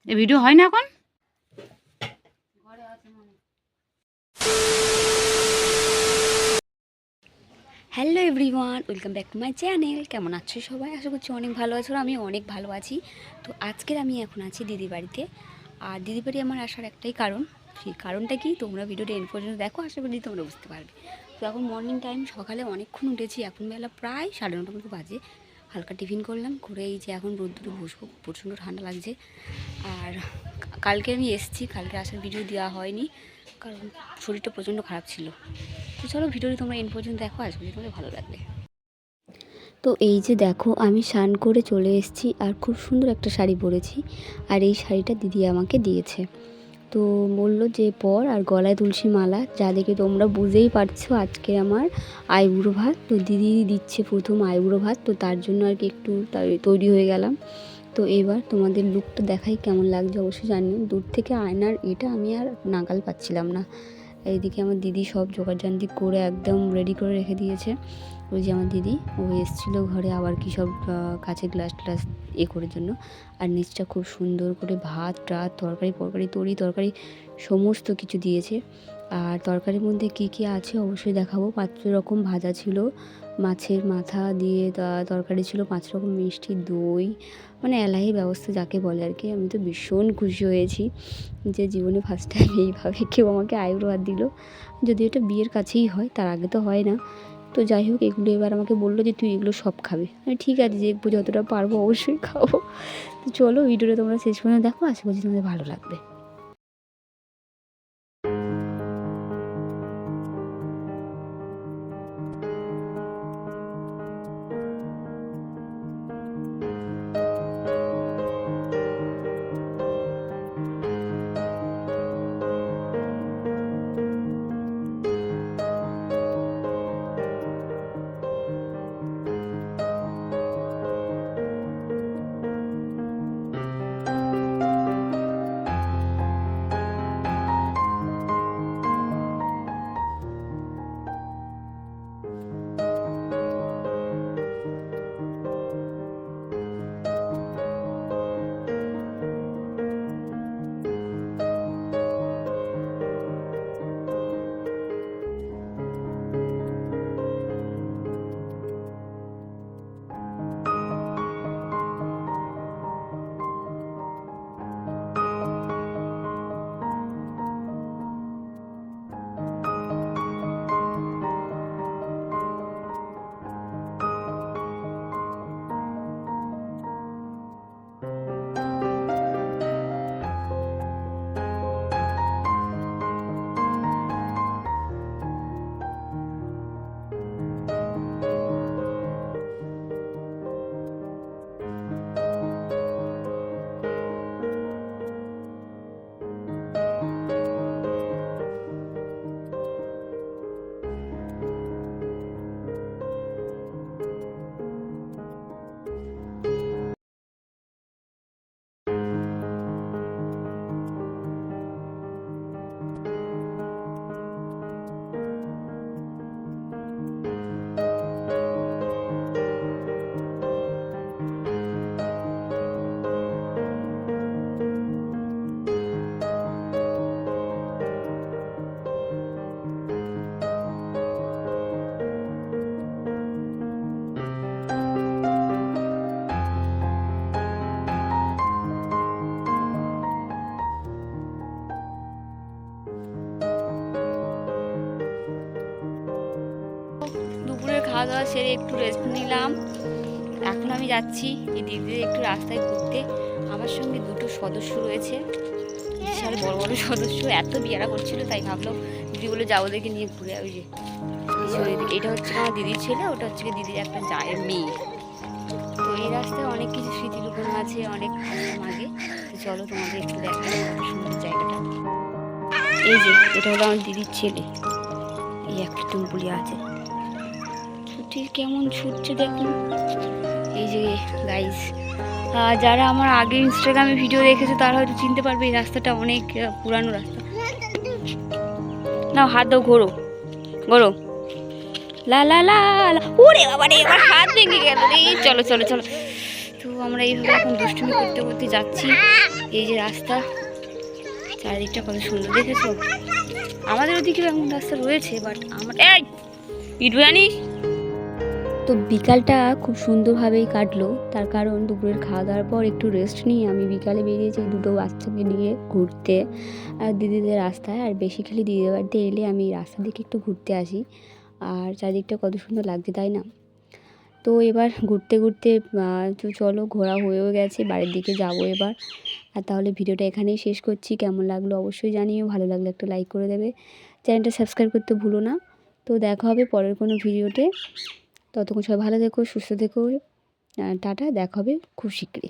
এই ভিডিও হয় না এখন? Hello everyone, welcome back to my channel. কেমন আছো সবাই? আশা করছি অনেক ভালো আছো। আমি অনেক ভালো আছি। তো আজকের আমি এখন আছি দিদি বাড়িতে। আর দিদি বাড়ি আমার আসার একটাই কারণ। সেই কারণটা কি তোমরা ভিডিওটা এন্ড পর্যন্ত দেখো, আশা করি তোমরা বুঝতে পারবে। তো এখন মর্নিং টাইম, সকালে অনেকক্ষণ উঠেছি, এখন বেলা প্রায় 9:30 মতো বাজে। হালকা টিফিন করলাম, করে এই যে এখন রোদ্দুরে বসবো, প্রচণ্ড ঠান্ডা লাগছে। আর কালকে আমি এসেছি, কালকে আসার ভিডিও দেওয়া হয়নি কারণ শরীরটা প্রচণ্ড খারাপ ছিল। তো চলো ভিডিওটি তোমরা এন্ড পর্যন্ত দেখো, আশা করি তোমাদের ভালো লাগবে। তো এই যে দেখো, আমি স্নান করে চলে এসেছি আর খুব সুন্দর একটা শাড়ি পরেছি। আর এই শাড়িটা দিদি আমাকে দিয়েছে। তো বললো যে পর, আর গলায় তুলসী মালা, যা দেখে তোমরা বুঝতেই পারছো আজকে আমার আইবুড়ো ভাত। তো দিদি দিচ্ছে প্রথম আইবুড়ো ভাত, তো তার জন্য আর কি একটু তৈরি হয়ে গেলাম। তো এবার তোমাদের লুকটা দেখাই কেমন লাগছে অবশ্যই জানিও। দূর থেকে আয়নার এটা আমি আর নাগাল পাচ্ছিলাম না। এইদিকে আমার দিদি সব জোগাড়জান্তি করে একদম রেডি করে রেখে দিয়েছে। ওই যে আমার দিদি, ও এসেছিলো ঘরে আবার কি সব কাঁচের গ্লাস ট্লাস করার জন্য। আর নিচটা খুব সুন্দর করে ভাত টাত তরকারি তরকারি সমস্ত কিছু দিয়েছে। আর তরকারির মধ্যে কি কি আছে অবশ্যই দেখাবো। 5 রকম ভাজা ছিল, মাছের মাথা দিয়ে তরকারি ছিল, 5 রকম মিষ্টি, দই, মানে এলাহি ব্যবস্থা যাকে বলে আর কি। আমি তো ভীষণ খুশি হয়েছি যে জীবনে ফার্স্ট টাইম এইভাবে কেউ আমাকে আইবুড়ো ভাত দিল। যদি এটা বিয়ের কাছেই হয়, তার আগে তো হয় না। তো যাই হোক, এগুলো এবার আমাকে বললো যে তুই এগুলো সব খাবে। আমি ঠিক আছে, যে যতটা পারবো অবশ্যই খাবো। তো চলো ভিডিওটা তোমরা শেষ পর্যন্ত দেখো, আশা করছি তোমাদের ভালো লাগবে। দুপুরের খাওয়া দাওয়া সেরে একটু রেস্ট নিলাম। এখন আমি যাচ্ছি এই দিদিদের একটু রাস্তায় ঘুরতে। আমার সঙ্গে 2টো সদস্য রয়েছে, বিশাল বড় বড় সদস্য, এত বিয়ারা করছিল, তাই ভাবলাম দিদি বলে যাবো দেখে নিয়ে ঘুরে। ওই যে এটা হচ্ছে আমার দিদির ছেলে, ওটা হচ্ছে দিদির একটা জায়ের মেয়ে। তো এই রাস্তায় অনেক কিছু স্মৃতি লুকানো আছে, অনেক আগে। তো চলো তোমাদের একটু দেখাই কত সুন্দর জায়গাটা। এই যে এটা হলো আমার দিদির ছেলে, এই একটা টুম্পুলি আছে, ছুটির কেমন ছুটছে দেখুন। এই যে গাইস, যারা আমার আগে ইনস্টাগ্রামে ভিডিও দেখেছে তারা হয়তো চিনতে পারবে, এই রাস্তাটা অনেক পুরানো রাস্তা। না হাত দাও, ঘোরো ঘোরো, লা লা লা লা। ওরে বাবা রে, আমার হাত ভেঙে গেল রে। চলো চলো চলো, তো আমরা এইভাবে এখন দুষ্টুমি করতে করতে যাচ্ছি। এই যে রাস্তা, চারিদিকটা কত সুন্দর দেখেছো। আমাদের ওদিকেও এমন রাস্তা রয়েছে, বাট আমার এই ইট জানিস। তো বিকালটা খুব সুন্দরভাবেই কাটলো, তার কারণ দুপুরের খাওয়া দাওয়ার পর একটু রেস্ট নিয়ে আমি বিকালে বেরিয়েছি দুটো বাচ্চাকে নিয়ে ঘুরতে আর দিদিদের রাস্তায়। আর বেসিক্যালি দিদিদের বাড়িতে এলে আমি রাস্তা দিকে একটু ঘুরতে আসি, আর চারিদিকটা কত সুন্দর লাগছে তাই না। তো এবার ঘুরতে ঘুরতে তো চলো ঘোরা হয়েও গেছে, বাড়ির দিকে যাব এবার। আর তাহলে ভিডিওটা এখানেই শেষ করছি। কেমন লাগলো অবশ্যই জানিও, ভালো লাগলে একটা লাইক করে দেবে, চ্যানেলটা সাবস্ক্রাইব করতে ভুলো না। তো দেখা হবে পরের কোনো ভিডিওতে, ততক্ষণ সবাই ভালো থেকো, সুস্থ থেকো, টাটা, দেখা হবে খুব শীঘ্রই।